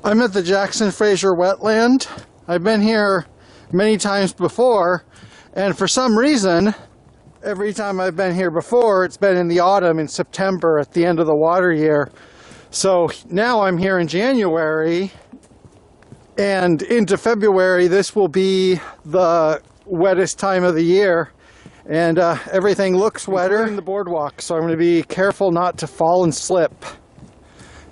I'm at the Jackson Frazier Wetland. I've been here many times before, and for some reason, every time I've been here before, it's been in the autumn, in September, at the end of the water year. So now I'm here in January, and into February, this will be the wettest time of the year, and everything looks wetter, including the boardwalk, so I'm going to be careful not to fall and slip.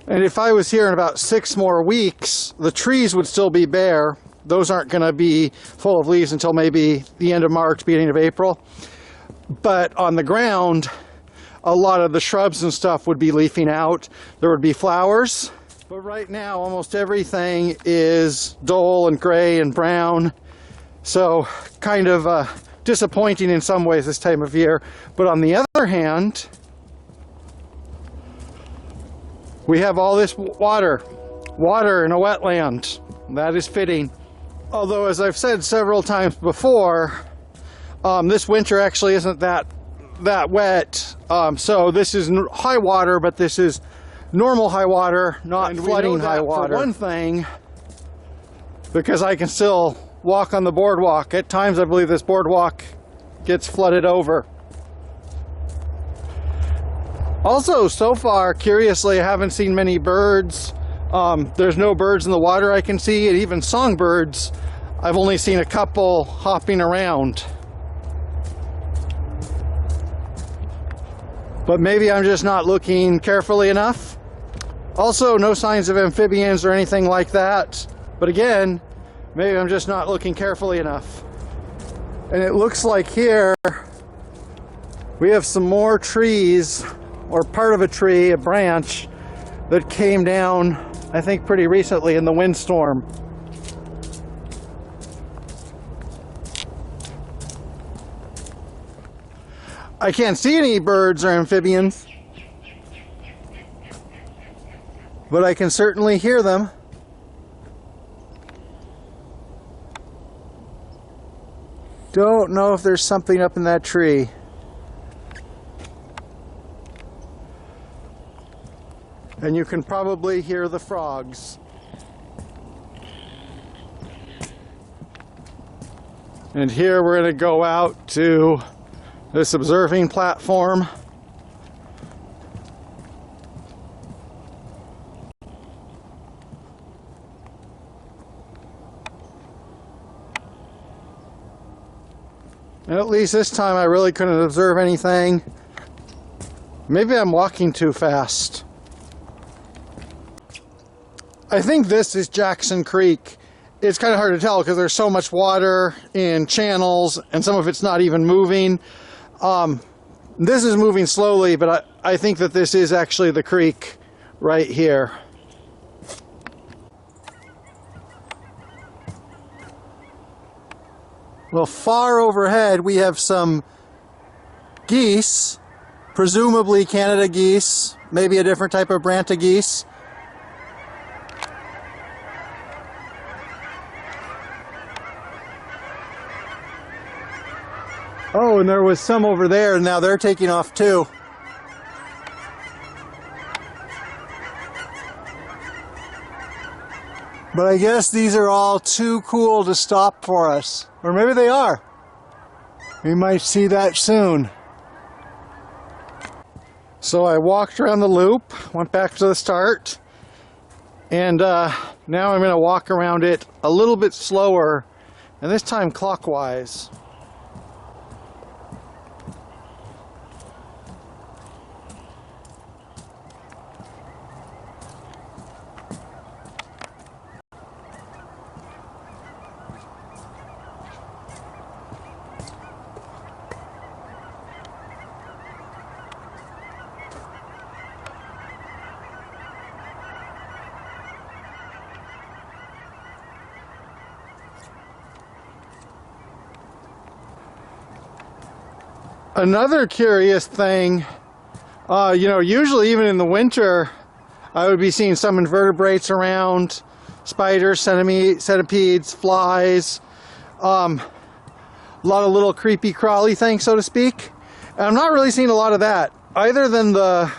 And if I was here in about 6 more weeks, the trees would still be bare. Those aren't going to be full of leaves until maybe the end of March, beginning of April. But on the ground, a lot of the shrubs and stuff would be leafing out. There would be flowers. But right now, almost everything is dull and gray and brown. So kind of disappointing in some ways this time of year. But on the other hand, we have all this water in a wetland. That is fitting. Although, as I've said several times before, this winter actually isn't that wet. So this is high water, but this is normal high water, not flooding high water. For one thing, because I can still walk on the boardwalk. At times I believe this boardwalk gets flooded over. Also, so far, curiously, I haven't seen many birds. There's no birds in the water I can see, and even songbirds, I've only seen a couple hopping around. But maybe I'm just not looking carefully enough. Also, no signs of amphibians or anything like that. But again, maybe I'm just not looking carefully enough. And it looks like here we have some more trees, or part of a tree, a branch, that came down, I think, pretty recently in the windstorm. I can't see any birds or amphibians, but I can certainly hear them. Don't know if there's something up in that tree. And you can probably hear the frogs. And here we're going to go out to this observing platform. And at least this time I really couldn't observe anything. Maybe I'm walking too fast. I think this is Jackson Creek. It's kind of hard to tell because there's so much water in channels and some of it's not even moving. This is moving slowly, but I think that this is actually the creek right here. Well, far overhead we have some geese, presumably Canada geese, maybe a different type of Branta geese. Oh, and there was some over there, and now they're taking off too. But I guess these are all too cool to stop for us. Or maybe they are. We might see that soon. So I walked around the loop, went back to the start, and now I'm going to walk around it a little bit slower, and this time clockwise. Another curious thing, usually even in the winter, I would be seeing some invertebrates around, spiders, centipedes, flies, a lot of little creepy crawly things, so to speak. And I'm not really seeing a lot of that, either than the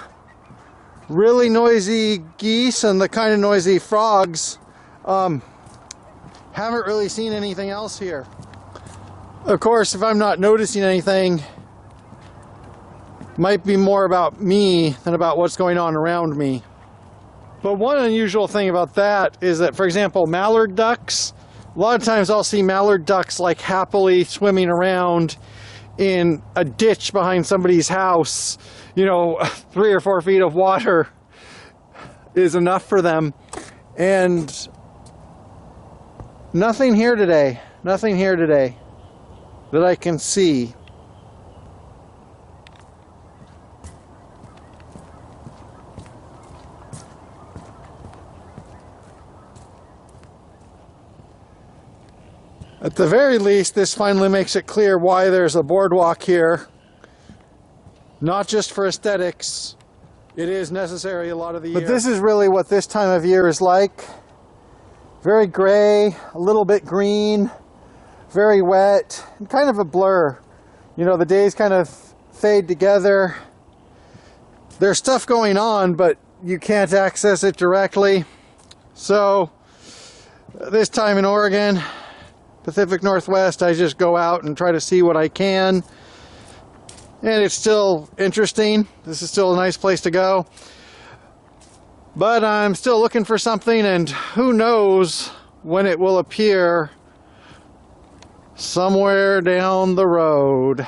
really noisy geese and the kind of noisy frogs. Haven't really seen anything else here. Of course, if I'm not noticing anything, might be more about me than about what's going on around me. But one unusual thing about that is that, for example, mallard ducks, a lot of times I'll see mallard ducks like happily swimming around in a ditch behind somebody's house. You know, 3 or 4 feet of water is enough for them. And nothing here today. Nothing here today that I can see. At the very least, this finally makes it clear why there's a boardwalk here. Not just for aesthetics. It is necessary a lot of the year. But this is really what this time of year is like. Very gray, a little bit green, very wet, and kind of a blur. You know, the days kind of fade together. There's stuff going on, but you can't access it directly. So, this time in Oregon, Pacific Northwest, I just go out and try to see what I can. And it's still interesting. This is still a nice place to go. But I'm still looking for something, and who knows when it will appear somewhere down the road.